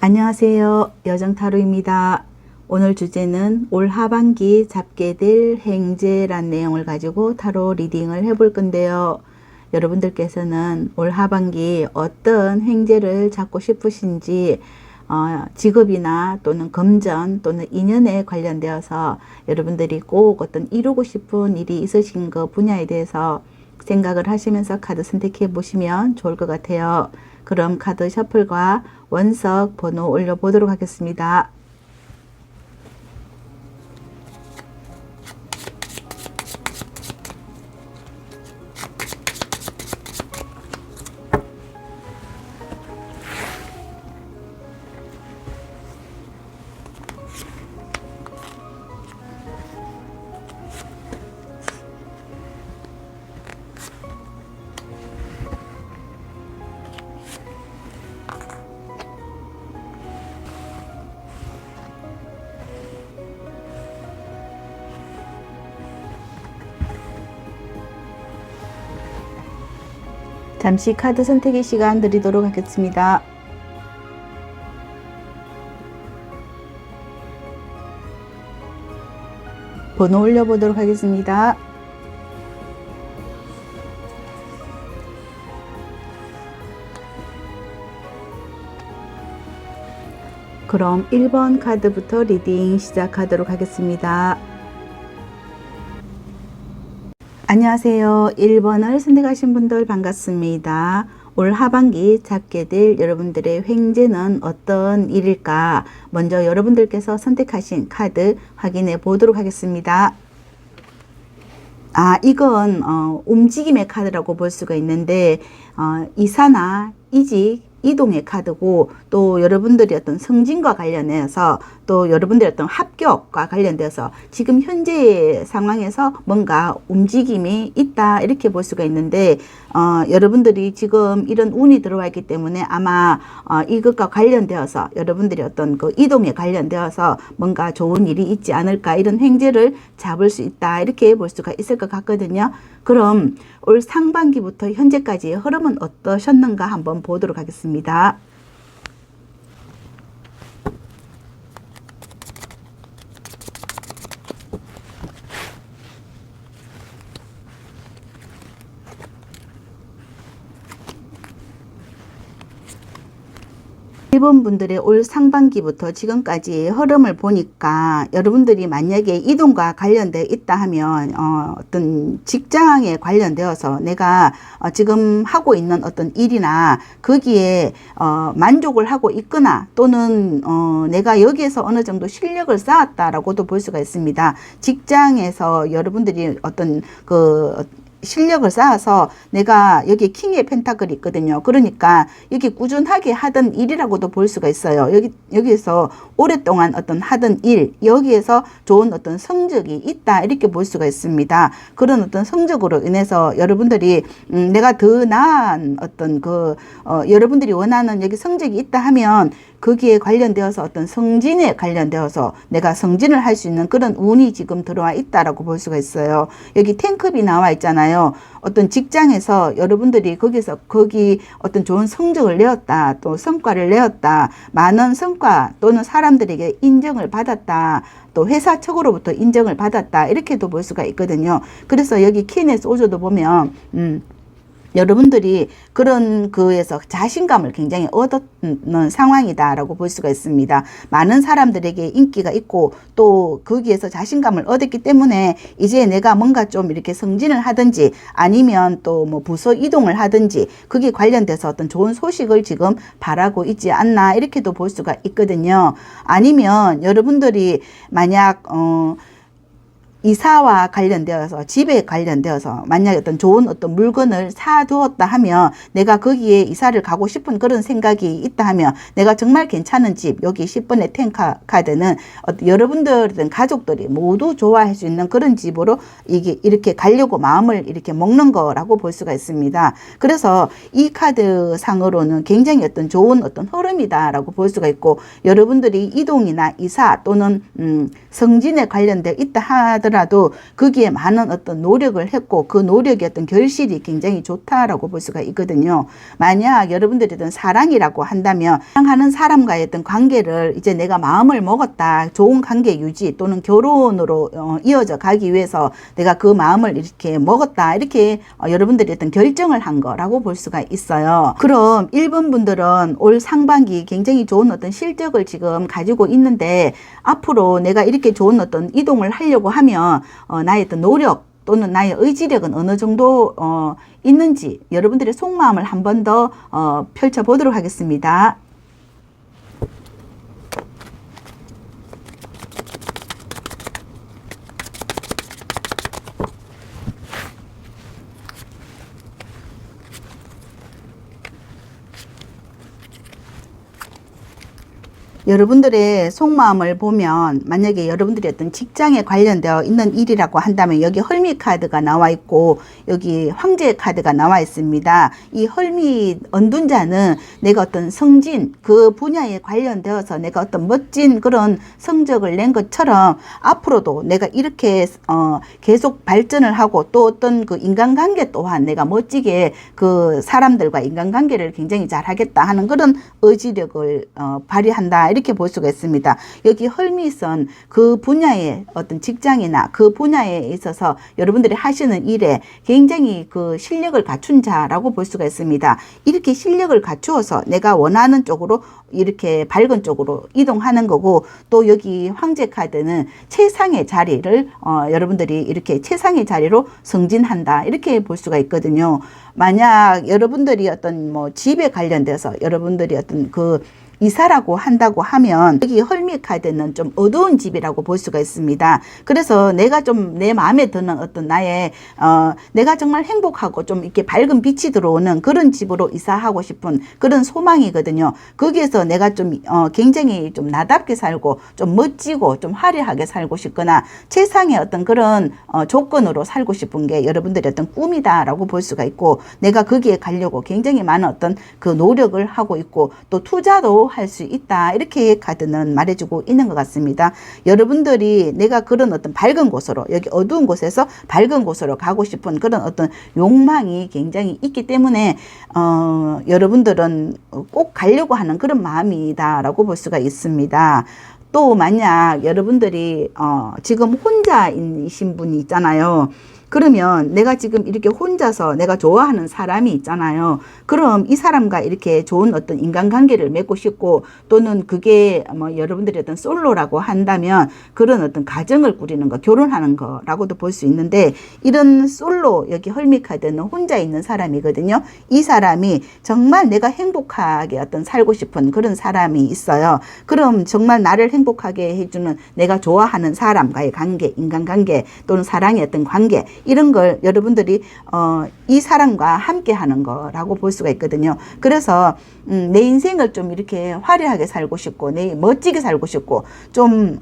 안녕하세요. 여정타로입니다. 오늘 주제는 올 하반기 잡게 될 행제란 내용을 가지고 타로 리딩을 해볼 건데요. 여러분들께서는 올 하반기 어떤 행제를 잡고 싶으신지 직업이나 또는 금전 또는 인연에 관련되어서 여러분들이 꼭 어떤 이루고 싶은 일이 있으신 그 분야에 대해서 생각을 하시면서 카드 선택해 보시면 좋을 것 같아요. 그럼 카드 셔플과 원석 번호 올려보도록 하겠습니다. 잠시 카드 선택의 시간 드리도록 하겠습니다. 번호 올려보도록 하겠습니다. 그럼 1번 카드부터 리딩 시작하도록 하겠습니다. 안녕하세요. 1번을 선택하신 분들 반갑습니다. 올 하반기 잡게 될 여러분들의 횡재는 어떤 일일까? 먼저 여러분들께서 선택하신 카드 확인해 보도록 하겠습니다. 이건 움직임의 카드라고 볼 수가 있는데 이사나 이직, 이동의 카드고, 또 여러분들이 어떤 승진과 관련해서, 또 여러분들의 어떤 합격과 관련돼서 지금 현재의 상황에서 뭔가 움직임이 있다, 이렇게 볼 수가 있는데 여러분들이 지금 이런 운이 들어와 있기 때문에 아마 이것과 관련되어서 여러분들이 어떤 그 이동에 관련되어서 뭔가 좋은 일이 있지 않을까, 이런 행제를 잡을 수 있다, 이렇게 볼 수가 있을 것 같거든요. 그럼 올 상반기부터 현재까지의 흐름은 어떠셨는가 한번 보도록 하겠습니다. 일본 분들의 올 상반기부터 지금까지 흐름을 보니까 여러분들이 만약에 이동과 관련되어 있다 하면 어떤 직장에 관련되어서 내가 지금 하고 있는 어떤 일이나 거기에 만족을 하고 있거나, 또는 내가 여기에서 어느 정도 실력을 쌓았다라고도 볼 수가 있습니다. 직장에서 여러분들이 어떤 실력을 쌓아서 내가 여기 킹의 펜타클이 있거든요. 그러니까 여기 꾸준하게 하던 일이라고도 볼 수가 있어요. 여기에서 오랫동안 어떤 하던 일, 여기에서 좋은 어떤 성적이 있다, 이렇게 볼 수가 있습니다. 그런 어떤 성적으로 인해서 여러분들이 내가 더 나은 어떤 여러분들이 원하는 여기 성적이 있다 하면 거기에 관련되어서 어떤 성진에 관련되어서 내가 성진을 할 수 있는 그런 운이 지금 들어와 있다라고 볼 수가 있어요. 여기 텐컵이 나와 있잖아요. 어떤 직장에서 여러분들이 거기 어떤 좋은 성적을 내었다, 또 성과를 내었다, 많은 성과 또는 사람들에게 인정을 받았다, 또 회사 측으로부터 인정을 받았다, 이렇게도 볼 수가 있거든요. 그래서 여기 퀸의 소저도 보면 여러분들이 그런 거에서 자신감을 굉장히 얻었는 상황이다라고 볼 수가 있습니다. 많은 사람들에게 인기가 있고, 또 거기에서 자신감을 얻었기 때문에 이제 내가 뭔가 좀 이렇게 승진을 하든지, 아니면 또 뭐 부서 이동을 하든지, 그게 관련돼서 어떤 좋은 소식을 지금 바라고 있지 않나, 이렇게도 볼 수가 있거든요. 아니면 여러분들이 만약 이사와 관련되어서, 집에 관련되어서 만약에 어떤 좋은 어떤 물건을 사두었다 하면, 내가 거기에 이사를 가고 싶은 그런 생각이 있다 하면, 내가 정말 괜찮은 집, 여기 10번의 카드는 여러분들은 가족들이 모두 좋아할 수 있는 그런 집으로 이렇게 가려고 마음을 이렇게 먹는 거라고 볼 수가 있습니다. 그래서 이 카드 상으로는 굉장히 어떤 좋은 어떤 흐름이다라고 볼 수가 있고, 여러분들이 이동이나 이사 또는 성진에 관련되어 있다 하더라도 하더라도 거기에 많은 어떤 노력을 했고 그 노력의 어떤 결실이 굉장히 좋다라고 볼 수가 있거든요. 만약 여러분들이 어떤 사랑이라고 한다면 사랑하는 사람과의 어떤 관계를 이제 내가 마음을 먹었다. 좋은 관계 유지 또는 결혼으로 이어져 가기 위해서 내가 그 마음을 이렇게 먹었다. 이렇게 여러분들이 어떤 결정을 한 거라고 볼 수가 있어요. 그럼 1번 분들은 올 상반기 굉장히 좋은 어떤 실적을 지금 가지고 있는데 앞으로 내가 이렇게 좋은 어떤 이동을 하려고 하면 나의 어떤 노력 또는 나의 의지력은 어느 정도 있는지 여러분들의 속마음을 한 번 더 펼쳐보도록 하겠습니다. 여러분들의 속마음을 보면 만약에 여러분들이 어떤 직장에 관련되어 있는 일이라고 한다면 여기 헐미 카드가 나와 있고 여기 황제 카드가 나와 있습니다. 이 헐미 언둔자는 내가 어떤 성진 그 분야에 관련되어서 내가 어떤 멋진 그런 성적을 낸 것처럼 앞으로도 내가 이렇게 계속 발전을 하고 또 어떤 그 인간관계 또한 내가 멋지게 그 사람들과 인간관계를 굉장히 잘 하겠다 하는 그런 의지력을 발휘한다 이렇게 볼 수가 있습니다. 여기 헐미선 그 분야의 어떤 직장이나 그 분야에 있어서 여러분들이 하시는 일에 굉장히 그 실력을 갖춘 자라고 볼 수가 있습니다. 이렇게 실력을 갖추어서 내가 원하는 쪽으로 이렇게 밝은 쪽으로 이동하는 거고 또 여기 황제 카드는 최상의 자리를 여러분들이 이렇게 최상의 자리로 승진한다 이렇게 볼 수가 있거든요. 만약 여러분들이 어떤 뭐 집에 관련돼서 여러분들이 어떤 그 이사라고 한다고 하면 여기 헐미 카드는 좀 어두운 집이라고 볼 수가 있습니다. 그래서 내가 좀 내 마음에 드는 어떤 나의 내가 정말 행복하고 좀 이렇게 밝은 빛이 들어오는 그런 집으로 이사하고 싶은 그런 소망이거든요. 거기에서 내가 좀 굉장히 좀 나답게 살고 좀 멋지고 좀 화려하게 살고 싶거나 최상의 어떤 그런 조건으로 살고 싶은 게 여러분들의 어떤 꿈이다라고 볼 수가 있고 내가 거기에 가려고 굉장히 많은 어떤 그 노력을 하고 있고 또 투자도 할 수 있다 이렇게 카드는 말해주고 있는 것 같습니다. 여러분들이 내가 그런 어떤 밝은 곳으로 여기 어두운 곳에서 밝은 곳으로 가고 싶은 그런 어떤 욕망이 굉장히 있기 때문에 여러분들은 꼭 가려고 하는 그런 마음이다라고 볼 수가 있습니다. 또 만약 여러분들이 지금 혼자이신 분이 있잖아요. 그러면 내가 지금 이렇게 혼자서 내가 좋아하는 사람이 있잖아요. 그럼 이 사람과 이렇게 좋은 어떤 인간관계를 맺고 싶고 또는 그게 뭐 여러분들이 어떤 솔로라고 한다면 그런 어떤 가정을 꾸리는 거, 결혼하는 거라고도 볼 수 있는데 이런 솔로 여기 헐미 카드는 혼자 있는 사람이거든요. 이 사람이 정말 내가 행복하게 어떤 살고 싶은 그런 사람이 있어요. 그럼 정말 나를 행복하게 해주는 내가 좋아하는 사람과의 관계, 인간관계 또는 사랑의 어떤 관계 이런 걸 여러분들이 이 사람과 함께 하는 거라고 볼 수가 있거든요. 그래서 내 인생을 좀 이렇게 화려하게 살고 싶고 내 멋지게 살고 싶고 좀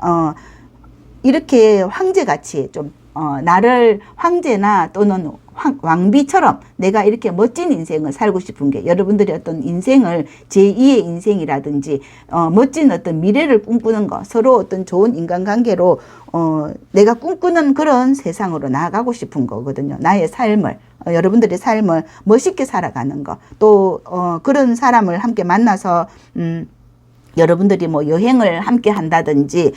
이렇게 황제같이 좀 나를 황제나 또는 왕비처럼 내가 이렇게 멋진 인생을 살고 싶은 게 여러분들이 어떤 인생을 제2의 인생이라든지 멋진 어떤 미래를 꿈꾸는 거 서로 어떤 좋은 인간관계로 내가 꿈꾸는 그런 세상으로 나아가고 싶은 거거든요. 나의 삶을 여러분들의 삶을 멋있게 살아가는 거 또 그런 사람을 함께 만나서 여러분들이 뭐 여행을 함께 한다든지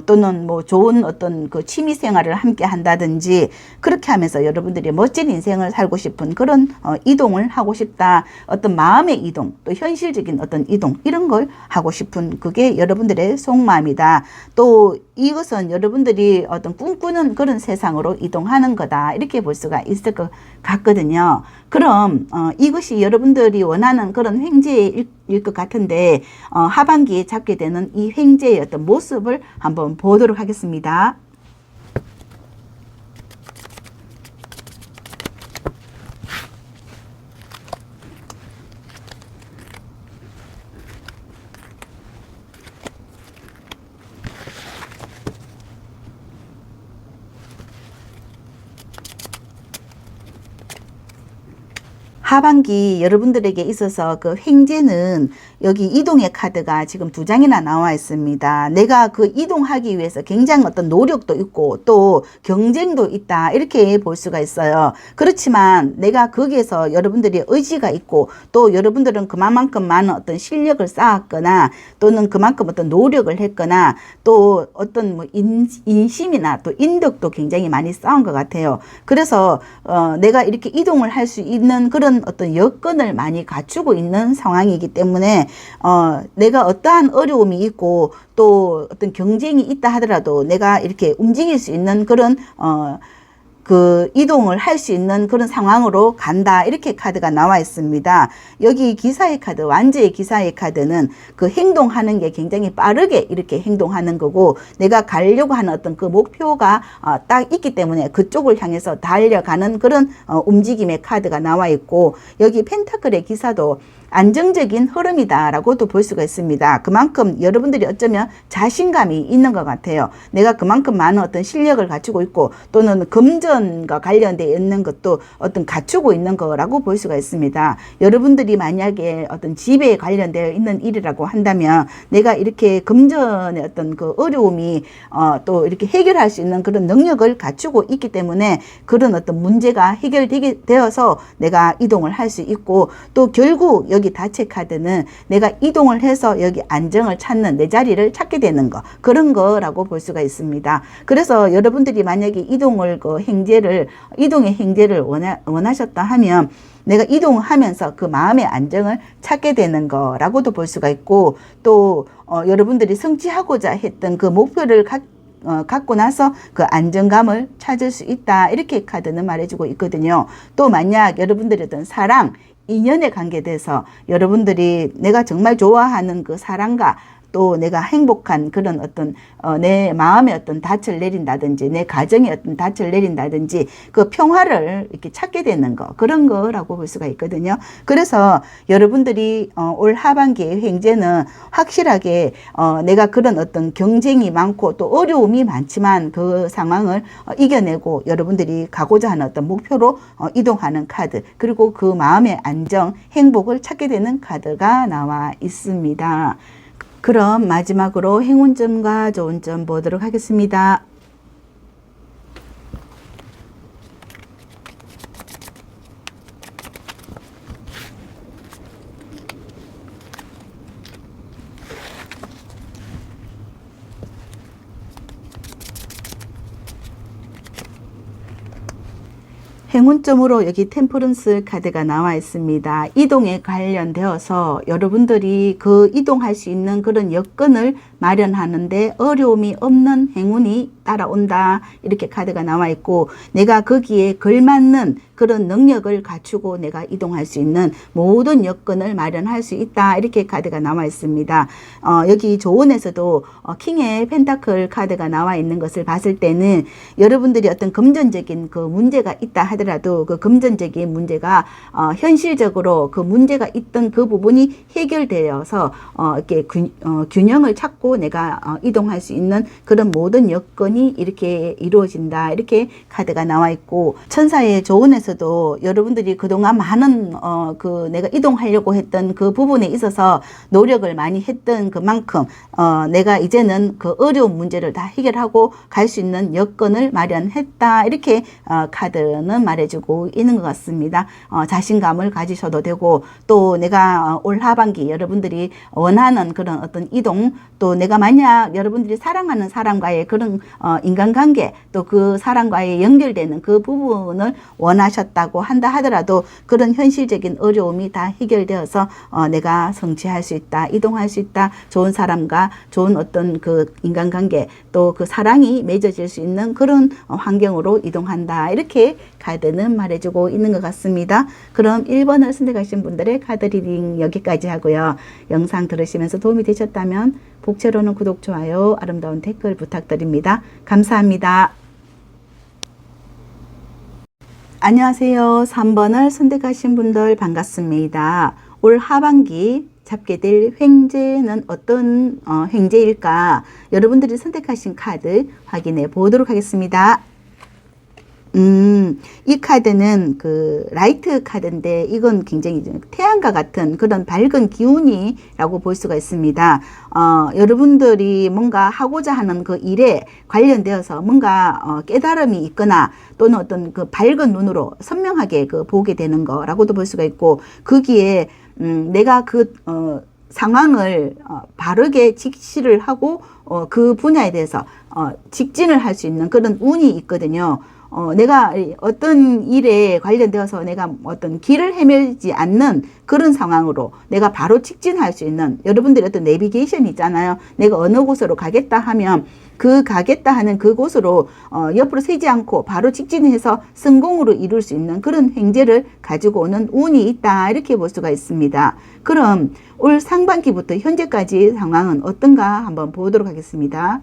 또는 뭐 좋은 어떤 그 취미 생활을 함께 한다든지 그렇게 하면서 여러분들이 멋진 인생을 살고 싶은 그런 이동을 하고 싶다. 어떤 마음의 이동 또 현실적인 어떤 이동 이런 걸 하고 싶은 그게 여러분들의 속마음이다. 또 이것은 여러분들이 어떤 꿈꾸는 그런 세상으로 이동하는 거다. 이렇게 볼 수가 있을 것 같거든요. 그럼 이것이 여러분들이 원하는 그런 횡재일 것 같은데 하반기에 잡게 되는 이 횡재의 어떤 모습을 한번 보도록 하겠습니다. 하반기 여러분들에게 있어서 그 횡재는 여기 이동의 카드가 지금 2장이나 나와 있습니다. 내가 그 이동하기 위해서 굉장히 어떤 노력도 있고 또 경쟁도 있다, 이렇게 볼 수가 있어요. 그렇지만 내가 거기에서 여러분들이 의지가 있고 또 여러분들은 그만큼 많은 어떤 실력을 쌓았거나 또는 그만큼 어떤 노력을 했거나 또 어떤 뭐 인심이나 또 인덕도 굉장히 많이 쌓은 것 같아요. 그래서 내가 이렇게 이동을 할 수 있는 그런 어떤 여건을 많이 갖추고 있는 상황이기 때문에 내가 어떠한 어려움이 있고 또 어떤 경쟁이 있다 하더라도 내가 이렇게 움직일 수 있는 그런 그 이동을 할 수 있는 그런 상황으로 간다, 이렇게 카드가 나와 있습니다. 여기 기사의 카드, 완제의 기사의 카드는 그 행동하는 게 굉장히 빠르게 이렇게 행동하는 거고, 내가 가려고 하는 어떤 그 목표가 딱 있기 때문에 그쪽을 향해서 달려가는 그런 움직임의 카드가 나와 있고, 여기 펜타클의 기사도 안정적인 흐름이다라고도 볼 수가 있습니다. 그만큼 여러분들이 어쩌면 자신감이 있는 것 같아요. 내가 그만큼 많은 어떤 실력을 갖추고 있고 또는 금전과 관련되어 있는 것도 어떤 갖추고 있는 거라고 볼 수가 있습니다. 여러분들이 만약에 어떤 집에 관련되어 있는 일이라고 한다면 내가 이렇게 금전의 어떤 그 어려움이 또 이렇게 해결할 수 있는 그런 능력을 갖추고 있기 때문에 그런 어떤 문제가 해결되게 되어서 내가 이동을 할 수 있고, 또 결국 여기 다체 카드는 내가 이동을 해서 여기 안정을 찾는, 내 자리를 찾게 되는 거, 그런 거라고 볼 수가 있습니다. 그래서 여러분들이 만약에 이동의 행제를 원하셨다 하면 내가 이동하면서 그 마음의 안정을 찾게 되는 거라고도 볼 수가 있고, 또 여러분들이 성취하고자 했던 그 목표를 갖고 나서 그 안정감을 찾을 수 있다, 이렇게 카드는 말해주고 있거든요. 또 만약 여러분들이 어떤 사랑, 인연에 관계돼서 여러분들이 내가 정말 좋아하는 그 사랑과 또 내가 행복한 그런 어떤 내 마음의 어떤 닻을 내린다든지 내 가정의 어떤 닻을 내린다든지 그 평화를 이렇게 찾게 되는 거, 그런 거라고 볼 수가 있거든요. 그래서 여러분들이 올 하반기의 횡재는 확실하게 내가 그런 어떤 경쟁이 많고 또 어려움이 많지만 그 상황을 이겨내고 여러분들이 가고자 하는 어떤 목표로 이동하는 카드, 그리고 그 마음의 안정, 행복을 찾게 되는 카드가 나와 있습니다. 그럼 마지막으로 행운점과 좋은 점 보도록 하겠습니다. 행운점으로 여기 템퍼런스 카드가 나와 있습니다. 이동에 관련되어서 여러분들이 그 이동할 수 있는 그런 여건을 마련하는데 어려움이 없는 행운이 따라온다, 이렇게 카드가 나와 있고, 내가 거기에 걸맞는 그런 능력을 갖추고 내가 이동할 수 있는 모든 여건을 마련할 수 있다, 이렇게 카드가 나와 있습니다. 여기 조언에서도 킹의 펜타클 카드가 나와 있는 것을 봤을 때는 여러분들이 어떤 금전적인 그 문제가 있다 하더라도 그 금전적인 문제가 현실적으로 그 문제가 있던 그 부분이 해결되어서 이렇게 균형을 찾고 내가 이동할 수 있는 그런 모든 여건이 이렇게 이루어진다, 이렇게 카드가 나와 있고, 천사의 조언에서도 여러분들이 그동안 많은 그 내가 이동하려고 했던 그 부분에 있어서 노력을 많이 했던 그만큼 내가 이제는 그 어려운 문제를 다 해결하고 갈 수 있는 여건을 마련했다, 이렇게 카드는 말해주고 있는 것 같습니다. 자신감을 가지셔도 되고, 또 내가 올 하반기 여러분들이 원하는 그런 어떤 이동, 또 내가 만약 여러분들이 사랑하는 사람과의 그런 인간관계, 또 그 사람과의 연결되는 그 부분을 원하셨다고 한다 하더라도 그런 현실적인 어려움이 다 해결되어서 내가 성취할 수 있다, 이동할 수 있다, 좋은 사람과 좋은 어떤 그 인간관계, 또 그 사랑이 맺어질 수 있는 그런 환경으로 이동한다, 이렇게 카드는 말해주고 있는 것 같습니다. 그럼 1번을 선택하신 분들의 카드 리딩 여기까지 하고요. 영상 들으시면서 도움이 되셨다면 복채로는 구독, 좋아요, 아름다운 댓글 부탁드립니다. 감사합니다. 안녕하세요. 3번을 선택하신 분들 반갑습니다. 올 하반기 잡게 될 횡재는 어떤 횡재일까? 여러분들이 선택하신 카드 확인해 보도록 하겠습니다. 이 카드는 그 라이트 카드인데 이건 굉장히 태양과 같은 그런 밝은 기운이라고 볼 수가 있습니다. 여러분들이 뭔가 하고자 하는 그 일에 관련되어서 뭔가 깨달음이 있거나 또는 어떤 그 밝은 눈으로 선명하게 그 보게 되는 거라고도 볼 수가 있고, 거기에 내가 그 상황을 바르게 직시를 하고 그 분야에 대해서 직진을 할 수 있는 그런 운이 있거든요. 내가 어떤 일에 관련되어서 내가 어떤 길을 헤매지 않는 그런 상황으로 내가 바로 직진할 수 있는, 여러분들의 어떤 내비게이션이 있잖아요. 내가 어느 곳으로 가겠다 하면 그 가겠다 하는 그곳으로 옆으로 세지 않고 바로 직진해서 성공으로 이룰 수 있는 그런 행제를 가지고 오는 운이 있다, 이렇게 볼 수가 있습니다. 그럼 올 상반기부터 현재까지 상황은 어떤가 한번 보도록 하겠습니다.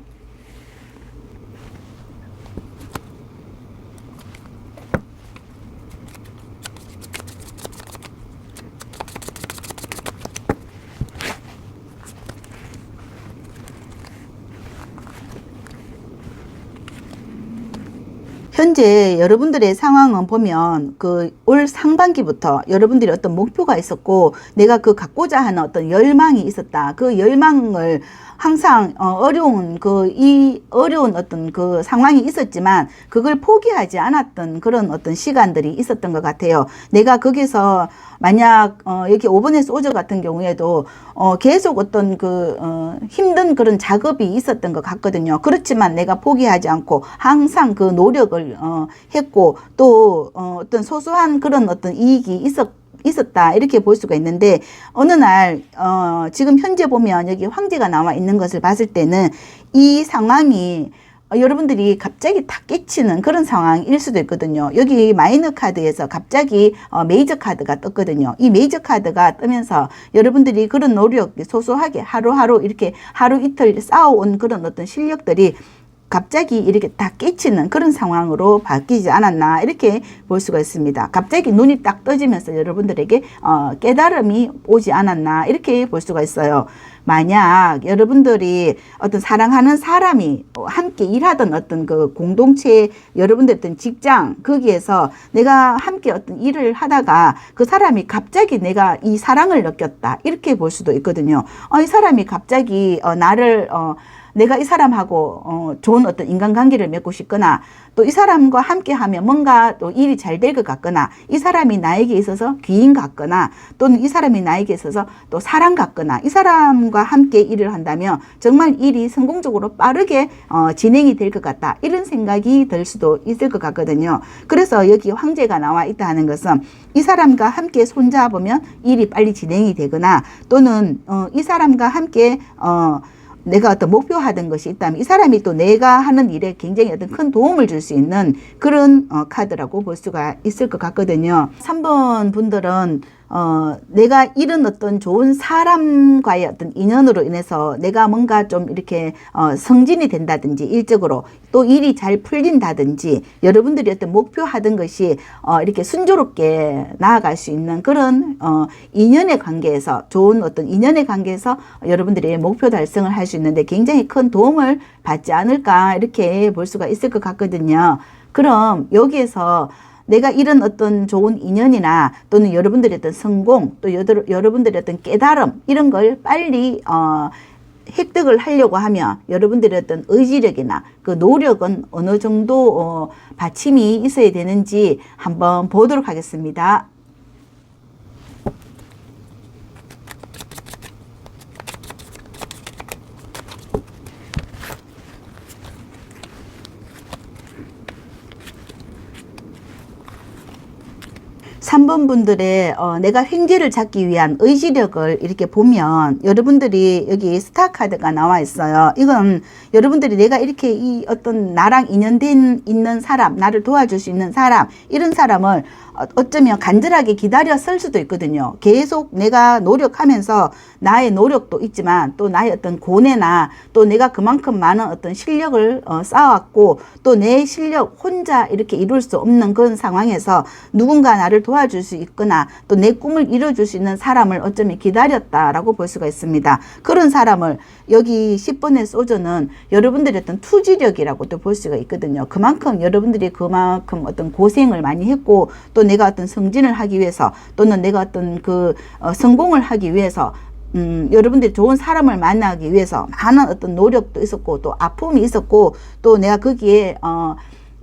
현재 여러분들의 상황은 보면 그 올 상반기부터 여러분들이 어떤 목표가 있었고 내가 그 갖고자 하는 어떤 열망이 있었다. 그 열망을 항상 어려운 어떤 그 상황이 있었지만 그걸 포기하지 않았던 그런 어떤 시간들이 있었던 것 같아요. 내가 거기서 만약 여기 5번에서 5절 같은 경우에도 계속 어떤 힘든 그런 작업이 있었던 것 같거든요. 그렇지만 내가 포기하지 않고 항상 그 노력을 했고 또 어떤 소소한 그런 어떤 이익이 있었다, 이렇게 볼 수가 있는데, 어느 날 지금 현재 보면 여기 황제가 나와 있는 것을 봤을 때는 이 상황이 여러분들이 갑자기 탁 깨치는 그런 상황일 수도 있거든요. 여기 마이너 카드에서 갑자기 메이저 카드가 떴거든요. 이 메이저 카드가 뜨면서 여러분들이 그런 노력 소소하게 하루하루 이렇게 하루 이틀 쌓아온 그런 어떤 실력들이 갑자기 이렇게 딱 깨치는 그런 상황으로 바뀌지 않았나, 이렇게 볼 수가 있습니다. 갑자기 눈이 딱 떠지면서 여러분들에게 깨달음이 오지 않았나, 이렇게 볼 수가 있어요. 만약 여러분들이 어떤 사랑하는 사람이 함께 일하던 어떤 그 공동체, 여러분들 어떤 직장, 거기에서 내가 함께 어떤 일을 하다가 그 사람이 갑자기 내가 이 사랑을 느꼈다, 이렇게 볼 수도 있거든요. 이 사람이 갑자기 내가 이 사람하고 좋은 어떤 인간관계를 맺고 싶거나 또 이 사람과 함께 하면 뭔가 또 일이 잘 될 것 같거나 이 사람이 나에게 있어서 귀인 같거나 또는 이 사람이 나에게 있어서 또 사랑 같거나 이 사람과 함께 일을 한다면 정말 일이 성공적으로 빠르게 진행이 될 것 같다, 이런 생각이 들 수도 있을 것 같거든요. 그래서 여기 황제가 나와 있다 하는 것은 이 사람과 함께 손잡으면 일이 빨리 진행이 되거나 또는 이 사람과 함께 내가 어떤 목표하던 것이 있다면 이 사람이 또 내가 하는 일에 굉장히 어떤 큰 도움을 줄 수 있는 그런 카드라고 볼 수가 있을 것 같거든요. 3번 분들은 내가 이런 어떤 좋은 사람과의 어떤 인연으로 인해서 내가 뭔가 좀 이렇게 성진이 된다든지 일적으로 또 일이 잘 풀린다든지 여러분들이 어떤 목표하던 것이 이렇게 순조롭게 나아갈 수 있는 그런 인연의 관계에서, 좋은 어떤 인연의 관계에서 여러분들이 목표 달성을 할 수 있는데 굉장히 큰 도움을 받지 않을까, 이렇게 볼 수가 있을 것 같거든요. 그럼 여기에서 내가 이런 어떤 좋은 인연이나 또는 여러분들의 어떤 성공, 또 여러분들의 어떤 깨달음, 이런 걸 빨리 획득을 하려고 하면 여러분들의 어떤 의지력이나 그 노력은 어느 정도 받침이 있어야 되는지 한번 보도록 하겠습니다. 3번 분들의 내가 횡재를 잡기 위한 의지력을 이렇게 보면 여러분들이 여기 스타 카드가 나와 있어요. 이건 여러분들이 내가 이렇게 이 어떤 나랑 인연된 있는 사람, 나를 도와줄 수 있는 사람, 이런 사람을 어쩌면 간절하게 기다렸을 수도 있거든요. 계속 내가 노력하면서 나의 노력도 있지만 또 나의 어떤 고뇌나 또 내가 그만큼 많은 어떤 실력을 쌓아왔고 또 내 실력 혼자 이렇게 이룰 수 없는 그런 상황에서 누군가 나를 도와줄 수 있거나 또 내 꿈을 이뤄줄 수 있는 사람을 어쩌면 기다렸다라고 볼 수가 있습니다. 그런 사람을 여기 10번의 소저는 여러분들의 어떤 투지력이라고도 볼 수가 있거든요. 그만큼 여러분들이 그만큼 어떤 고생을 많이 했고 또 내가 어떤 승진을 하기 위해서 또는 내가 어떤 성공을 하기 위해서 여러분들이 좋은 사람을 만나기 위해서 많은 어떤 노력도 있었고 또 아픔이 있었고 또 내가 거기에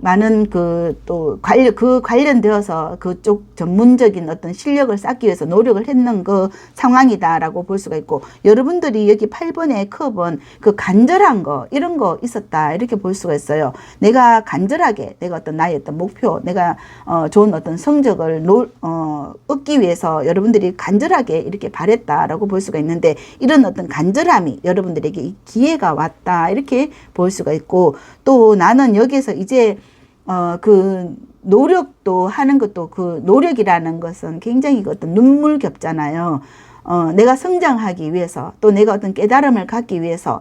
많은 관련되어서 그쪽 전문적인 어떤 실력을 쌓기 위해서 노력을 했는 그 상황이다라고 볼 수가 있고, 여러분들이 여기 8번의 컵은 그 간절한 거, 이런 거 있었다, 이렇게 볼 수가 있어요. 내가 간절하게, 내가 어떤 나의 어떤 목표, 내가 좋은 어떤 성적을 얻기 위해서 여러분들이 간절하게 이렇게 바랬다라고 볼 수가 있는데, 이런 어떤 간절함이 여러분들에게 기회가 왔다, 이렇게 볼 수가 있고, 또 나는 여기에서 이제 그 노력도 하는 것도, 그 노력이라는 것은 굉장히 어떤 눈물겹잖아요. 내가 성장하기 위해서, 또 내가 어떤 깨달음을 갖기 위해서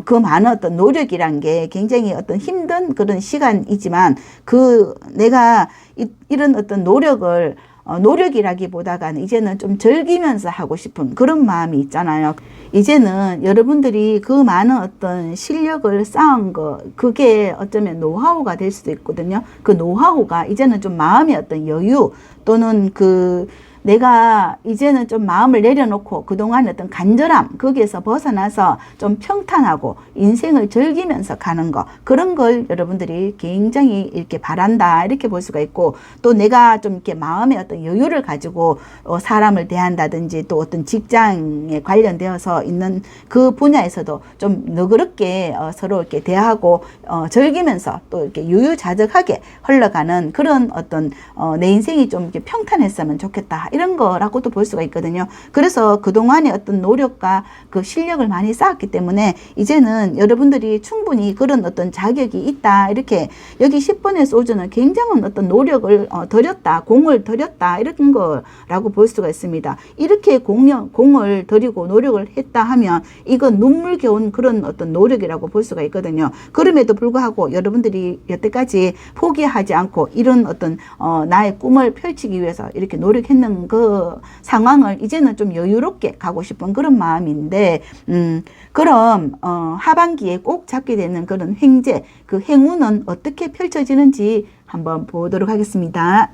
그 많은 어떤 노력이란 게 굉장히 어떤 힘든 그런 시간이지만, 내가 이런 어떤 노력이라기보다는 이제는 좀 즐기면서 하고 싶은 그런 마음이 있잖아요. 이제는 여러분들이 그 많은 어떤 실력을 쌓은 거, 그게 어쩌면 노하우가 될 수도 있거든요. 그 노하우가 이제는 좀 마음의 어떤 여유, 또는 내가 이제는 좀 마음을 내려놓고 그동안 어떤 간절함, 거기에서 벗어나서 좀 평탄하고 인생을 즐기면서 가는 거, 그런 걸 여러분들이 굉장히 이렇게 바란다, 이렇게 볼 수가 있고, 또 내가 좀 이렇게 마음의 어떤 여유를 가지고 사람을 대한다든지, 또 어떤 직장에 관련되어서 있는 그 분야에서도 좀 너그럽게 서로 이렇게 대하고 즐기면서 또 이렇게 유유자적하게 흘러가는 그런 어떤 내 인생이 좀 이렇게 평탄했으면 좋겠다, 이런 거라고도 볼 수가 있거든요. 그래서 그동안의 어떤 노력과 그 실력을 많이 쌓았기 때문에 이제는 여러분들이 충분히 그런 어떤 자격이 있다, 이렇게 여기 10번의 소주는 굉장한 어떤 노력을 들였다, 공을 들였다, 이런 거라고 볼 수가 있습니다. 이렇게 공을 들이고 노력을 했다 하면 이건 눈물겨운 그런 어떤 노력이라고 볼 수가 있거든요. 그럼에도 불구하고 여러분들이 여태까지 포기하지 않고 이런 어떤 나의 꿈을 펼치기 위해서 이렇게 노력했는 그 상황을 이제는 좀 여유롭게 가고 싶은 그런 마음인데, 그럼 하반기에 꼭 잡게 되는 그런 횡재, 그 행운은 어떻게 펼쳐지는지 한번 보도록 하겠습니다.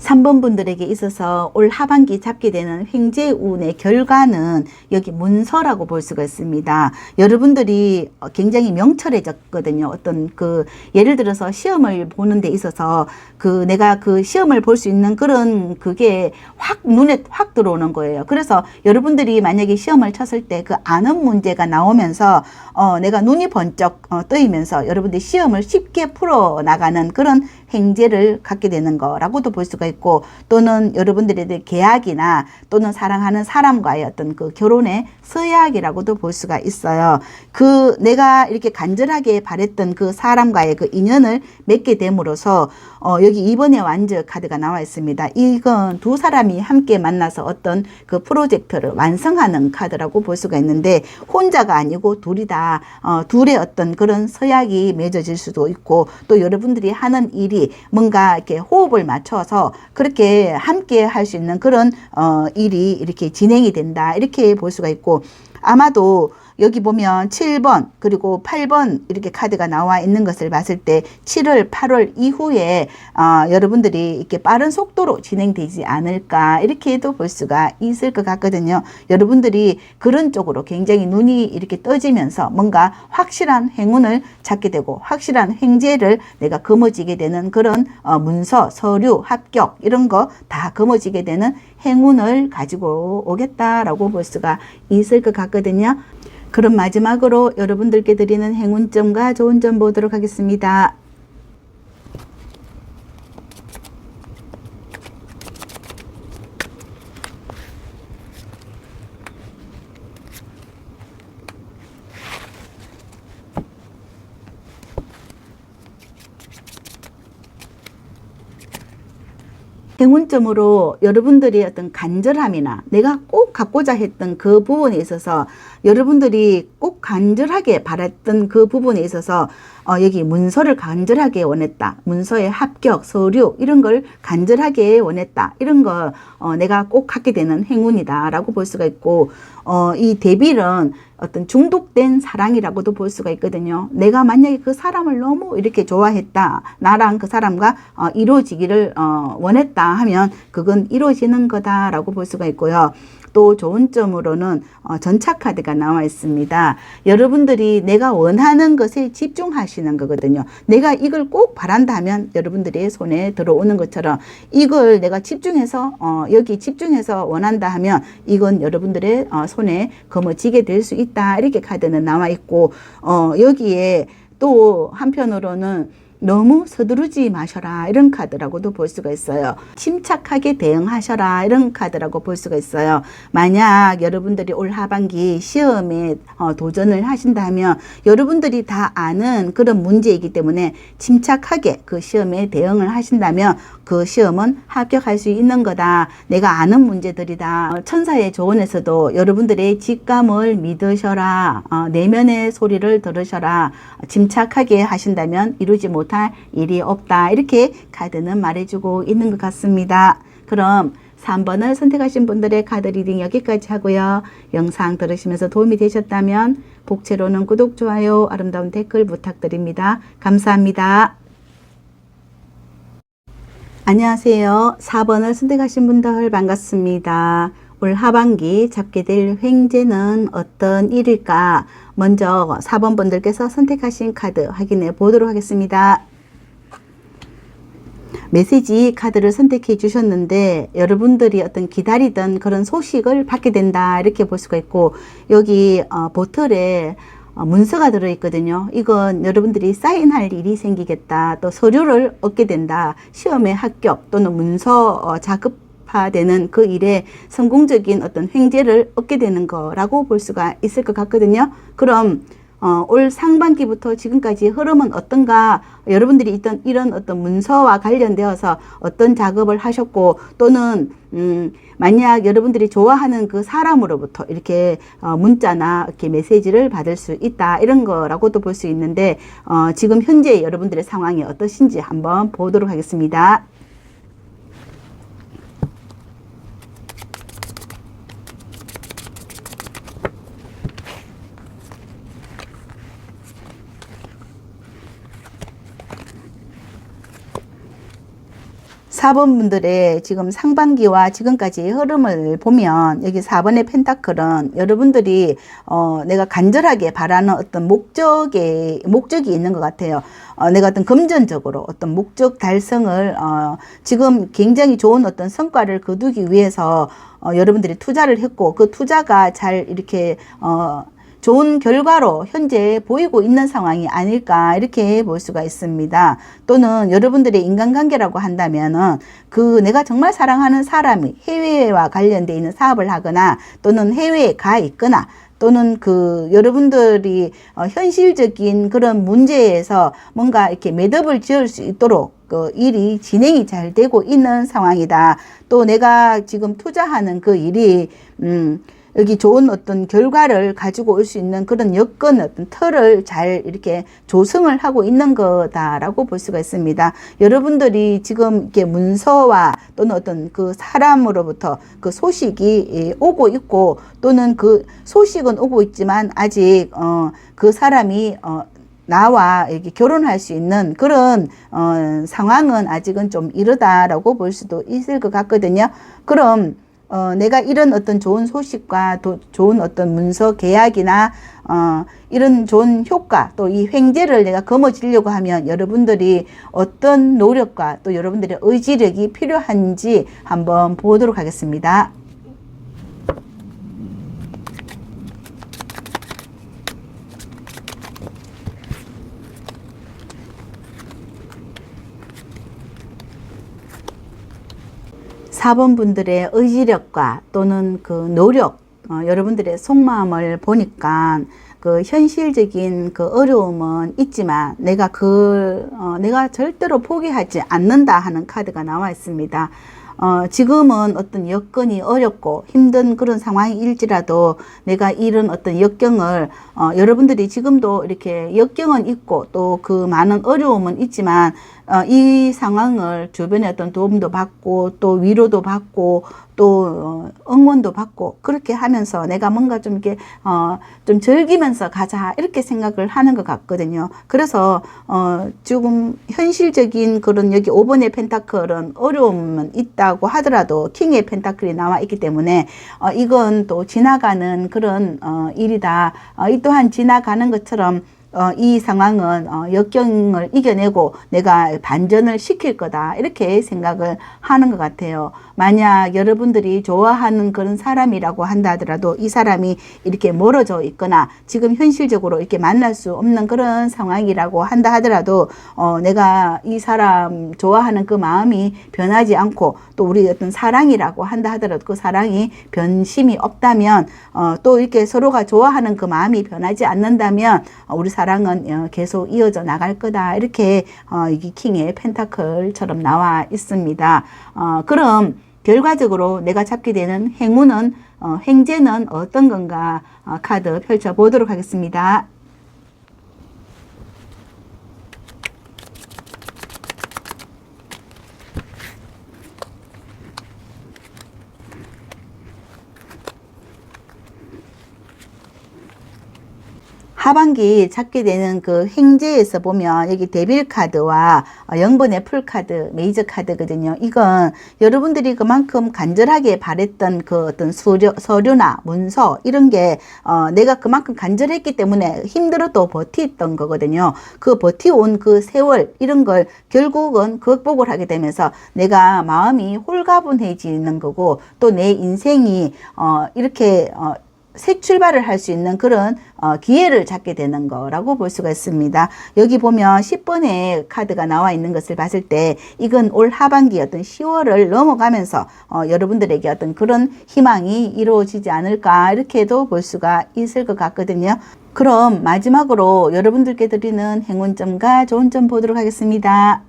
3번 분들에게 있어서 올 하반기 잡게 되는 횡재운의 결과는 여기 문서라고 볼 수가 있습니다. 여러분들이 굉장히 명철해졌거든요. 어떤 예를 들어서 시험을 보는 데 있어서 내가 그 시험을 볼 수 있는 그런 그게 눈에 확 들어오는 거예요. 그래서 여러분들이 만약에 시험을 쳤을 때 그 아는 문제가 나오면서 내가 눈이 번쩍 뜨이면서 여러분들이 시험을 쉽게 풀어 나가는 그런 횡재를 갖게 되는 거라고도 볼 수가 있고, 또는 여러분들의 계약이나 또는 사랑하는 사람과의 어떤 그 결혼의 서약이라고도 볼 수가 있어요. 내가 이렇게 간절하게 바랬던 그 사람과의 그 인연을 맺게 됨으로써 여기 2번의 완저 카드가 나와 있습니다. 이건 두 사람이 함께 만나서 어떤 그 프로젝트를 완성하는 카드라고 볼 수가 있는데, 혼자가 아니고 둘이다. 둘의 어떤 그런 서약이 맺어질 수도 있고, 또 여러분들이 하는 일이 뭔가 이렇게 호흡을 맞춰서 그렇게 함께 할 수 있는 그런 일이 이렇게 진행이 된다, 이렇게 볼 수가 있고, 아마도 여기 보면 7번 그리고 8번 이렇게 카드가 나와 있는 것을 봤을 때 7월, 8월 이후에 여러분들이 이렇게 빠른 속도로 진행되지 않을까 이렇게도 볼 수가 있을 것 같거든요. 여러분들이 그런 쪽으로 굉장히 눈이 이렇게 떠지면서 뭔가 확실한 행운을 찾게 되고 확실한 행재를 내가 거머쥐게 되는 그런 문서, 서류, 합격 이런 거 다 거머쥐게 되는 행운을 가지고 오겠다라고 볼 수가 있을 것 같거든요. 그럼 마지막으로 여러분들께 드리는 행운점과 좋은 점 보도록 하겠습니다. 행운점으로 여러분들이 어떤 간절함이나 내가 꼭 갖고자 했던 그 부분에 있어서 여러분들이 꼭 간절하게 바랐던 그 부분에 있어서 여기 문서를 간절하게 원했다. 문서의 합격, 서류 이런 걸 간절하게 원했다. 이런 거 내가 꼭 갖게 되는 행운이다 라고 볼 수가 있고 이 대빌은 어떤 중독된 사랑이라고도 볼 수가 있거든요. 내가 만약에 그 사람을 너무 이렇게 좋아했다. 나랑 그 사람과 이루어지기를 원했다 하면 그건 이루어지는 거다라고 볼 수가 있고요. 또 좋은 점으로는 전차 카드가 나와 있습니다. 여러분들이 내가 원하는 것에 집중하시는 거거든요. 내가 이걸 꼭 바란다면 여러분들이 손에 들어오는 것처럼 이걸 내가 집중해서 여기 집중해서 원한다 하면 이건 여러분들의 손에 거머쥐게 될 수 있다. 이렇게 카드는 나와 있고 여기에 또 한편으로는 너무 서두르지 마셔라 이런 카드라고도 볼 수가 있어요. 침착하게 대응하셔라 이런 카드라고 볼 수가 있어요. 만약 여러분들이 올 하반기 시험에 도전을 하신다면 여러분들이 다 아는 그런 문제이기 때문에 침착하게 그 시험에 대응을 하신다면 그 시험은 합격할 수 있는 거다. 내가 아는 문제들이다. 천사의 조언에서도 여러분들의 직감을 믿으셔라. 내면의 소리를 들으셔라. 침착하게 하신다면 이루지 못할 일이 없다. 이렇게 카드는 말해주고 있는 것 같습니다. 그럼 3번을 선택하신 분들의 카드 리딩 여기까지 하고요. 영상 들으시면서 도움이 되셨다면 복채로는 구독, 좋아요, 아름다운 댓글 부탁드립니다. 감사합니다. 안녕하세요. 4번을 선택하신 분들 반갑습니다. 올 하반기 잡게 될 횡재는 어떤 일일까? 먼저 4번 분들께서 선택하신 카드 확인해 보도록 하겠습니다. 메시지 카드를 선택해 주셨는데 여러분들이 어떤 기다리던 그런 소식을 받게 된다 이렇게 볼 수가 있고 여기 보틀에 문서가 들어있거든요. 이건 여러분들이 사인할 일이 생기겠다. 또 서류를 얻게 된다. 시험에 합격 또는 문서 작업화되는 그 일에 성공적인 어떤 횡재를 얻게 되는 거라고 볼 수가 있을 것 같거든요. 그럼 올 상반기부터 지금까지 흐름은 어떤가? 여러분들이 있던 이런 어떤 문서와 관련되어서 어떤 작업을 하셨고 또는 만약 여러분들이 좋아하는 그 사람으로부터 이렇게 문자나 이렇게 메시지를 받을 수 있다 이런 거라고도 볼 수 있는데 지금 현재 여러분들의 상황이 어떠신지 한번 보도록 하겠습니다. 4번 분들의 지금 상반기와 지금까지의 흐름을 보면 여기 4번의 펜타클은 여러분들이 내가 간절하게 바라는 어떤 목적이 있는 것 같아요. 내가 어떤 금전적으로 어떤 목적 달성을 지금 굉장히 좋은 어떤 성과를 거두기 위해서 여러분들이 투자를 했고 그 투자가 잘 이렇게 좋은 결과로 현재 보이고 있는 상황이 아닐까 이렇게 볼 수가 있습니다. 또는 여러분들의 인간관계라고 한다면은 그 내가 정말 사랑하는 사람이 해외와 관련되어 있는 사업을 하거나 또는 해외에 가 있거나 또는 그 여러분들이 현실적인 그런 문제에서 뭔가 이렇게 매듭을 지을 수 있도록 그 일이 진행이 잘 되고 있는 상황이다. 또 내가 지금 투자하는 그 일이 여기 좋은 어떤 결과를 가지고 올 수 있는 그런 여건, 어떤 틀을 잘 이렇게 조성을 하고 있는 거다라고 볼 수가 있습니다. 여러분들이 지금 이렇게 문서와 또는 어떤 그 사람으로부터 그 소식이 오고 있고, 또는 그 소식은 오고 있지만 아직 그 사람이 나와 이렇게 결혼할 수 있는 그런 상황은 아직은 좀 이르다라고 볼 수도 있을 것 같거든요. 그럼 내가 이런 어떤 좋은 소식과 또 좋은 어떤 문서 계약이나 이런 좋은 효과, 또 이 횡재를 내가 거머쥐려고 하면 여러분들이 어떤 노력과 또 여러분들의 의지력이 필요한지 한번 보도록 하겠습니다. 4번 분들의 의지력과 또는 그 노력, 여러분들의 속마음을 보니까 그 현실적인 그 어려움은 있지만 내가 절대로 포기하지 않는다 하는 카드가 나와 있습니다. 지금은 어떤 여건이 어렵고 힘든 그런 상황일지라도 내가 이런 어떤 역경을 여러분들이 지금도 이렇게 역경은 있고 또 그 많은 어려움은 있지만 이 상황을 주변에 어떤 도움도 받고 또 위로도 받고 또 응원도 받고 그렇게 하면서 내가 뭔가 좀 이렇게 좀 즐기면서 가자 이렇게 생각을 하는 것 같거든요. 그래서 지금 현실적인 그런 여기 5번의 펜타클은 어려움은 있다고 하더라도 킹의 펜타클이 나와 있기 때문에 이건 또 지나가는 그런 일이다. 이 또한 지나가는 것처럼 이 상황은 역경을 이겨내고 내가 반전을 시킬 거다 이렇게 생각을 하는 것 같아요. 만약 여러분들이 좋아하는 그런 사람이라고 한다 하더라도 이 사람이 이렇게 멀어져 있거나 지금 현실적으로 이렇게 만날 수 없는 그런 상황이라고 한다 하더라도 내가 이 사람 좋아하는 그 마음이 변하지 않고 또 우리 어떤 사랑이라고 한다 하더라도 그 사랑이 변심이 없다면 또 이렇게 서로가 좋아하는 그 마음이 변하지 않는다면 우리 사랑은 계속 이어져 나갈 거다 이렇게 이게 킹의 펜타클처럼 나와 있습니다. 그럼 결과적으로 내가 잡게 되는 행운은 횡재는 어떤 건가 카드 펼쳐 보도록 하겠습니다. 하반기 찾게 되는 그 횡재에서 보면 여기 데빌 카드와 0번의 풀 카드, 메이저 카드거든요. 이건 여러분들이 그만큼 간절하게 바랬던 그 어떤 서류나 문서 이런 게 내가 그만큼 간절했기 때문에 힘들어도 버티던 거거든요. 그 버티온 그 세월 이런 걸 결국은 극복을 하게 되면서 내가 마음이 홀가분해지는 거고 또 내 인생이 이렇게 새 출발을 할 수 있는 그런 기회를 잡게 되는 거라고 볼 수가 있습니다. 여기 보면 10번의 카드가 나와 있는 것을 봤을 때 이건 올 하반기 어떤 10월을 넘어가면서 여러분들에게 어떤 그런 희망이 이루어지지 않을까 이렇게도 볼 수가 있을 것 같거든요. 그럼 마지막으로 여러분들께 드리는 행운점과 좋은 점 보도록 하겠습니다.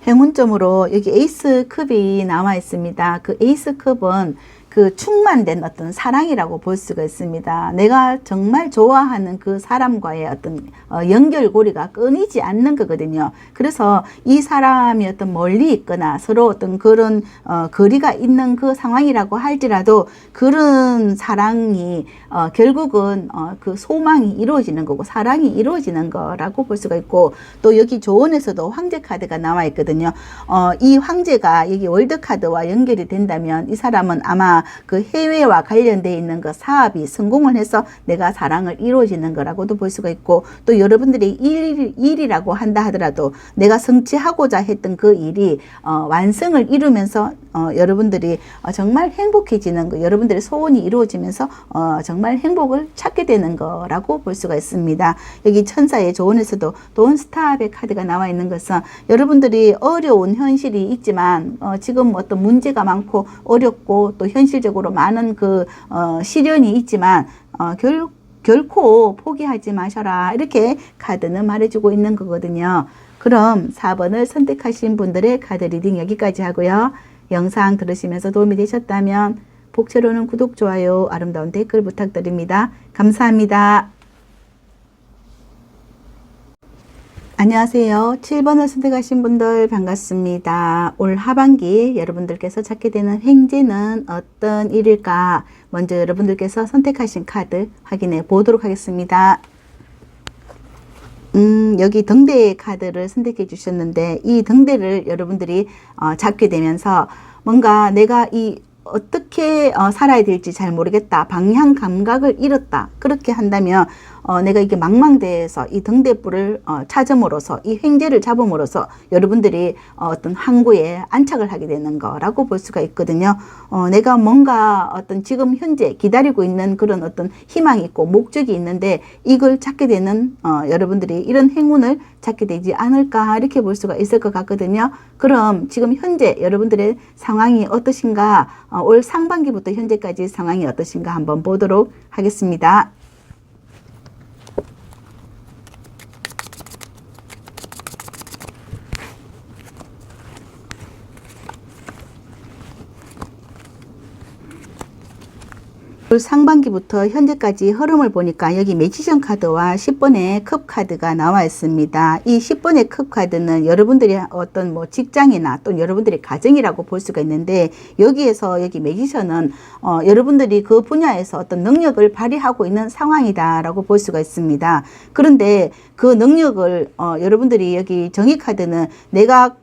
행운점으로 여기 에이스컵이 나와 있습니다. 그 에이스컵은 그 충만된 어떤 사랑이라고 볼 수가 있습니다. 내가 정말 좋아하는 그 사람과의 어떤 연결고리가 끊이지 않는 거거든요. 그래서 이 사람이 어떤 멀리 있거나 서로 어떤 그런 거리가 있는 그 상황이라고 할지라도 그런 사랑이 결국은 그 소망이 이루어지는 거고 사랑이 이루어지는 거라고 볼 수가 있고, 또 여기 조언에서도 황제 카드가 나와 있거든요. 이 황제가 여기 월드 카드와 연결이 된다면 이 사람은 아마 그 해외와 관련되어 있는 그 사업이 성공을 해서 내가 사랑을 이루어지는 거라고도 볼 수가 있고, 또 여러분들이 일이라고 한다 하더라도 내가 성취하고자 했던 그 일이 완성을 이루면서 여러분들이 정말 행복해지는 거, 여러분들의 소원이 이루어지면서 정말 행복을 찾게 되는 거라고 볼 수가 있습니다. 여기 천사의 조언에서도 돈 스탑의 카드가 나와 있는 것은 여러분들이 어려운 현실이 있지만 지금 어떤 문제가 많고 어렵고 또 현실적으로 많은 그 시련이 있지만 결코 포기하지 마셔라, 이렇게 카드는 말해주고 있는 거거든요. 그럼 4번을 선택하신 분들의 카드 리딩 여기까지 하고요. 영상 들으시면서 도움이 되셨다면 복채로는 구독, 좋아요, 아름다운 댓글 부탁드립니다. 감사합니다. 안녕하세요. 7번을 선택하신 분들 반갑습니다. 올 하반기 여러분들께서 찾게 되는 횡재는 어떤 일일까? 먼저 여러분들께서 선택하신 카드 확인해 보도록 하겠습니다. 여기 등대 카드를 선택해 주셨는데, 이 등대를 여러분들이 잡게 되면서 뭔가 내가 어떻게 살아야 될지 잘 모르겠다, 방향 감각을 잃었다, 그렇게 한다면 내가 이게 망망대해서 이 등대불을 찾음으로써, 이 횡재를 잡음으로써 여러분들이 어떤 항구에 안착을 하게 되는 거라고 볼 수가 있거든요. 내가 뭔가 어떤 지금 현재 기다리고 있는 그런 어떤 희망이 있고 목적이 있는데 이걸 찾게 되는 여러분들이 이런 행운을 찾게 되지 않을까, 이렇게 볼 수가 있을 것 같거든요. 그럼 지금 현재 여러분들의 상황이 어떠신가, 올 상반기부터 현재까지 상황이 어떠신가 한번 보도록 하겠습니다. 상반기부터 현재까지 흐름을 보니까 여기 매지션 카드와 10번의 컵 카드가 나와 있습니다. 이 10번의 컵 카드는 여러분들이 어떤 뭐 직장이나 또 여러분들의 가정이라고 볼 수가 있는데, 여기에서 여기 매지션은 여러분들이 그 분야에서 어떤 능력을 발휘하고 있는 상황이다 라고 볼 수가 있습니다. 그런데 그 능력을 여러분들이 여기 정의 카드는 내가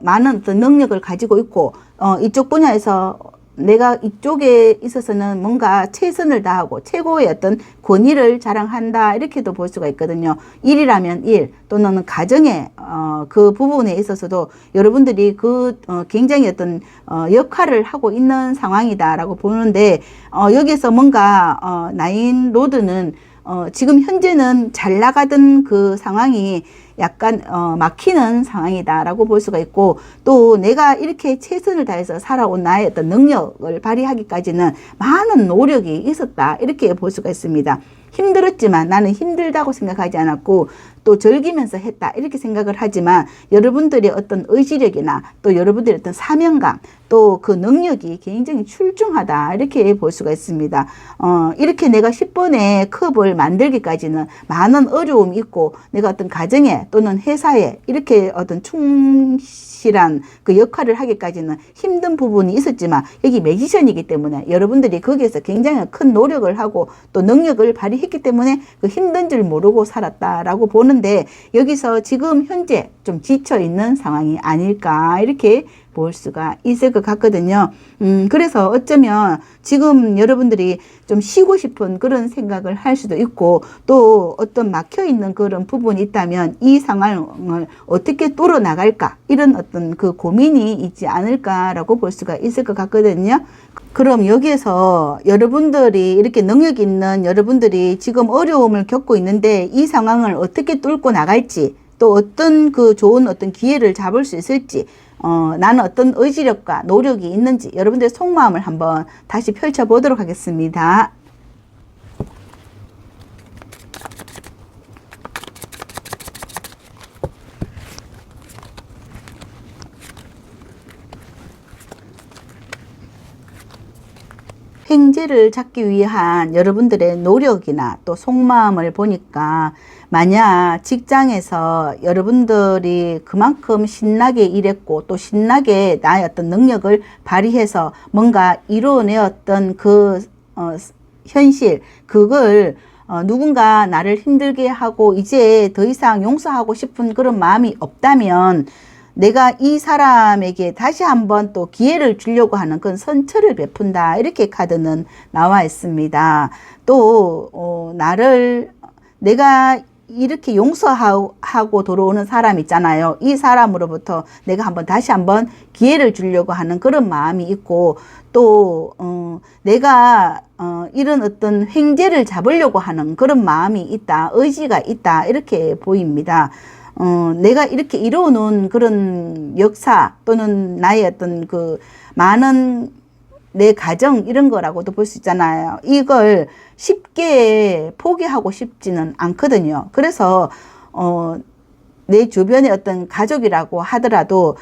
많은 어떤 능력을 가지고 있고 이쪽 분야에서 내가 이쪽에 있어서는 뭔가 최선을 다하고 최고의 어떤 권위를 자랑한다, 이렇게도 볼 수가 있거든요. 일이라면 일, 또는 가정의 그 부분에 있어서도 여러분들이 굉장히 어떤 역할을 하고 있는 상황이다라고 보는데, 여기서 뭔가 나인 로드는 지금 현재는 잘 나가던 그 상황이 약간 막히는 상황이다라고 볼 수가 있고, 또 내가 이렇게 최선을 다해서 살아온 나의 어떤 능력을 발휘하기까지는 많은 노력이 있었다, 이렇게 볼 수가 있습니다. 힘들었지만 나는 힘들다고 생각하지 않았고 또 즐기면서 했다, 이렇게 생각을 하지만 여러분들의 어떤 의지력이나 또 여러분들의 어떤 사명감, 또 그 능력이 굉장히 출중하다, 이렇게 볼 수가 있습니다. 이렇게 내가 10번의 컵을 만들기까지는 많은 어려움이 있고 내가 어떤 가정에 또는 회사에 이렇게 어떤 충실한 그 역할을 하기까지는 힘든 부분이 있었지만, 여기 매지션이기 때문에 여러분들이 거기에서 굉장히 큰 노력을 하고 또 능력을 발휘했기 때문에 그 힘든 줄 모르고 살았다라고 보는데, 여기서 지금 현재 좀 지쳐 있는 상황이 아닐까, 이렇게 볼 수가 있을 것 같거든요. 그래서 어쩌면 지금 여러분들이 좀 쉬고 싶은 그런 생각을 할 수도 있고, 또 어떤 막혀 있는 그런 부분이 있다면 이 상황을 어떻게 뚫어 나갈까, 이런 어떤 그 고민이 있지 않을까라고 볼 수가 있을 것 같거든요. 그럼 여기에서 여러분들이 이렇게 능력 있는 여러분들이 지금 어려움을 겪고 있는데 이 상황을 어떻게 뚫고 나갈지, 또 어떤 그 좋은 어떤 기회를 잡을 수 있을지, 나는 어떤 의지력과 노력이 있는지 여러분들의 속마음을 한번 다시 펼쳐보도록 하겠습니다. 횡재를 잡기 위한 여러분들의 노력이나 또 속마음을 보니까, 만약 직장에서 여러분들이 그만큼 신나게 일했고 또 신나게 나의 어떤 능력을 발휘해서 뭔가 이루어내었던 그 현실, 그걸 누군가 나를 힘들게 하고 이제 더 이상 용서하고 싶은 그런 마음이 없다면, 내가 이 사람에게 다시 한번 또 기회를 주려고 하는 그런 선처를 베푼다, 이렇게 카드는 나와 있습니다. 또 내가 이렇게 용서하고 들어오는 사람 있잖아요. 이 사람으로부터 내가 다시 한번 기회를 주려고 하는 그런 마음이 있고, 또 내가 이런 어떤 횡재를 잡으려고 하는 그런 마음이 있다, 의지가 있다, 이렇게 보입니다. 내가 이렇게 이루어놓은 그런 역사 또는 나의 어떤 그 많은 내 가정 이런 거라고도 볼 수 있잖아요. 이걸 쉽게 포기하고 싶지는 않거든요. 그래서 내 주변의 어떤 가족이라고 하더라도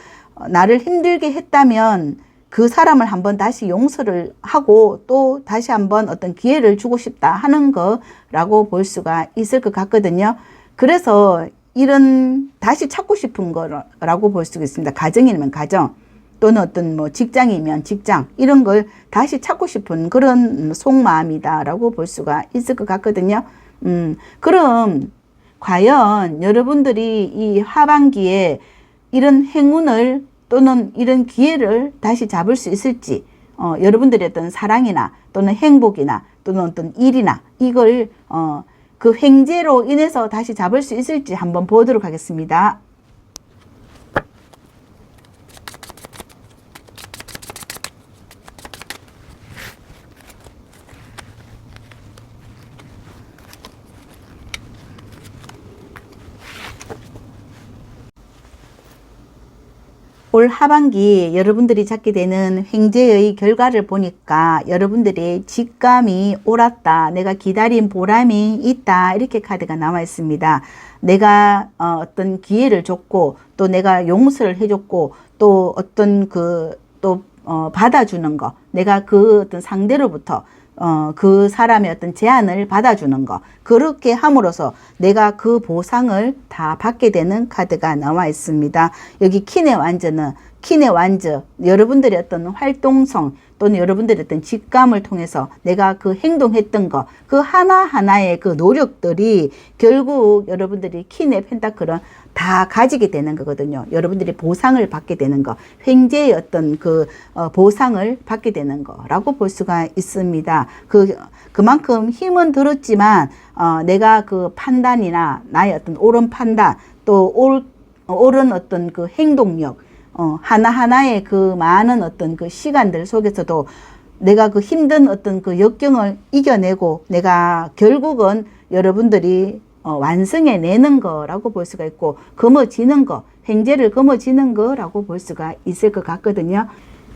나를 힘들게 했다면 그 사람을 한번 다시 용서를 하고 또 다시 한번 어떤 기회를 주고 싶다 하는 거라고 볼 수가 있을 것 같거든요. 그래서 이런 다시 찾고 싶은 거라고 볼 수 있습니다. 가정이면 가정, 또는 어떤 뭐 직장이면 직장, 이런 걸 다시 찾고 싶은 그런 속마음이다라고 볼 수가 있을 것 같거든요. 그럼 과연 여러분들이 이 하반기에 이런 행운을 또는 이런 기회를 다시 잡을 수 있을지, 여러분들의 어떤 사랑이나 또는 행복이나 또는 어떤 일이나 이걸 그 횡재로 인해서 다시 잡을 수 있을지 한번 보도록 하겠습니다. 올 하반기 여러분들이 잡게 되는 횡재의 결과를 보니까 여러분들의 직감이 옳았다, 내가 기다린 보람이 있다, 이렇게 카드가 나와 있습니다. 내가 어떤 기회를 줬고 또 내가 용서를 해줬고 또 어떤 받아주는 거, 내가 그 어떤 상대로부터 그 사람의 어떤 제안을 받아주는 거, 그렇게 함으로써 내가 그 보상을 다 받게 되는 카드가 나와 있습니다. 여기 퀸의 완저, 여러분들의 어떤 활동성 또는 여러분들의 어떤 직감을 통해서 내가 그 행동했던 거, 그 하나하나의 그 노력들이 결국 여러분들이 퀸의 펜타클은 다 가지게 되는 거거든요. 여러분들이 보상을 받게 되는 거, 횡재의 어떤 그 보상을 받게 되는 거라고 볼 수가 있습니다. 그만큼 힘은 들었지만 내가 그 판단이나 나의 어떤 옳은 판단, 또 옳은 어떤 그 행동력, 하나하나의 그 많은 어떤 그 시간들 속에서도 내가 그 힘든 어떤 그 역경을 이겨내고 내가 결국은 여러분들이 완성해 내는 거라고 볼 수가 있고, 거머쥐는 거, 횡재를 거머쥐는 거라고 볼 수가 있을 것 같거든요.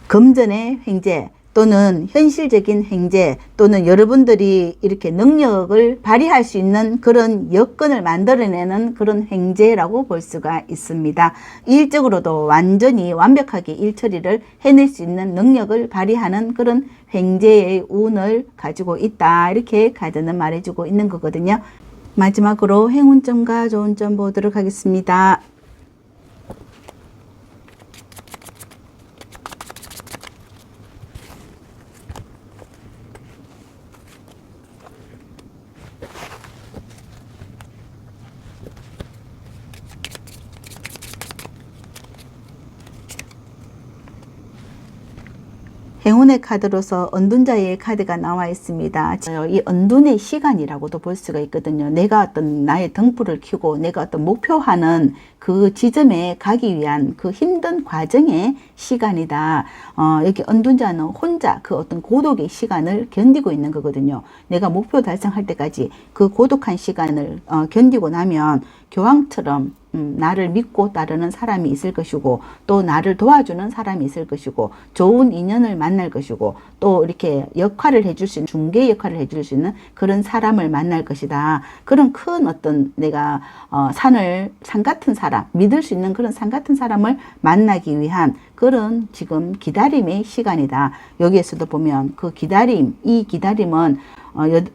금전의 횡재 또는 현실적인 횡재 또는 여러분들이 이렇게 능력을 발휘할 수 있는 그런 여건을 만들어내는 그런 횡재라고 볼 수가 있습니다. 일적으로도 완전히 완벽하게 일 처리를 해낼 수 있는 능력을 발휘하는 그런 횡재의 운을 가지고 있다, 이렇게 카드는 말해주고 있는 거거든요. 마지막으로 행운점과 좋은 점 보도록 하겠습니다. 행운의 카드로서 은둔자의 카드가 나와 있습니다. 이 은둔의 시간이라고도 볼 수가 있거든요. 내가 어떤 나의 등불을 켜고 내가 어떤 목표하는 그 지점에 가기 위한 그 힘든 과정의 시간이다. 여기 은둔자는 혼자 그 어떤 고독의 시간을 견디고 있는 거거든요. 내가 목표 달성할 때까지 그 고독한 시간을 견디고 나면 교황처럼 나를 믿고 따르는 사람이 있을 것이고, 또 나를 도와주는 사람이 있을 것이고, 좋은 인연을 만날 것이고, 또 이렇게 역할을 해줄 수 있는, 중개 역할을 해줄 수 있는 그런 사람을 만날 것이다. 그런 큰 어떤 내가 산 같은 사람, 믿을 수 있는 그런 산 같은 사람을 만나기 위한 그런 지금 기다림의 시간이다. 여기에서도 보면 그 기다림, 이 기다림은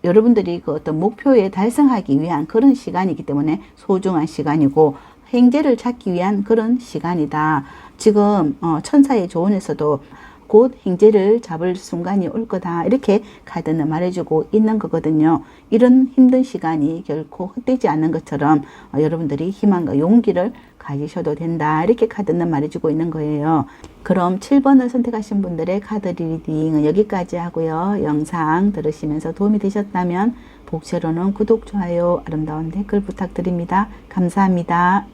여러분들이 그 어떤 목표에 달성하기 위한 그런 시간이기 때문에 소중한 시간이고, 횡재를 찾기 위한 그런 시간이다. 지금 천사의 조언에서도 곧 횡재를 잡을 순간이 올 거다, 이렇게 카드는 말해주고 있는 거거든요. 이런 힘든 시간이 결코 헛되지 않는 것처럼 여러분들이 희망과 용기를 가지셔도 된다, 이렇게 카드는 말해주고 있는 거예요. 그럼 7번을 선택하신 분들의 카드 리딩은 여기까지 하고요. 영상 들으시면서 도움이 되셨다면 복채로는 구독, 좋아요, 아름다운 댓글 부탁드립니다. 감사합니다.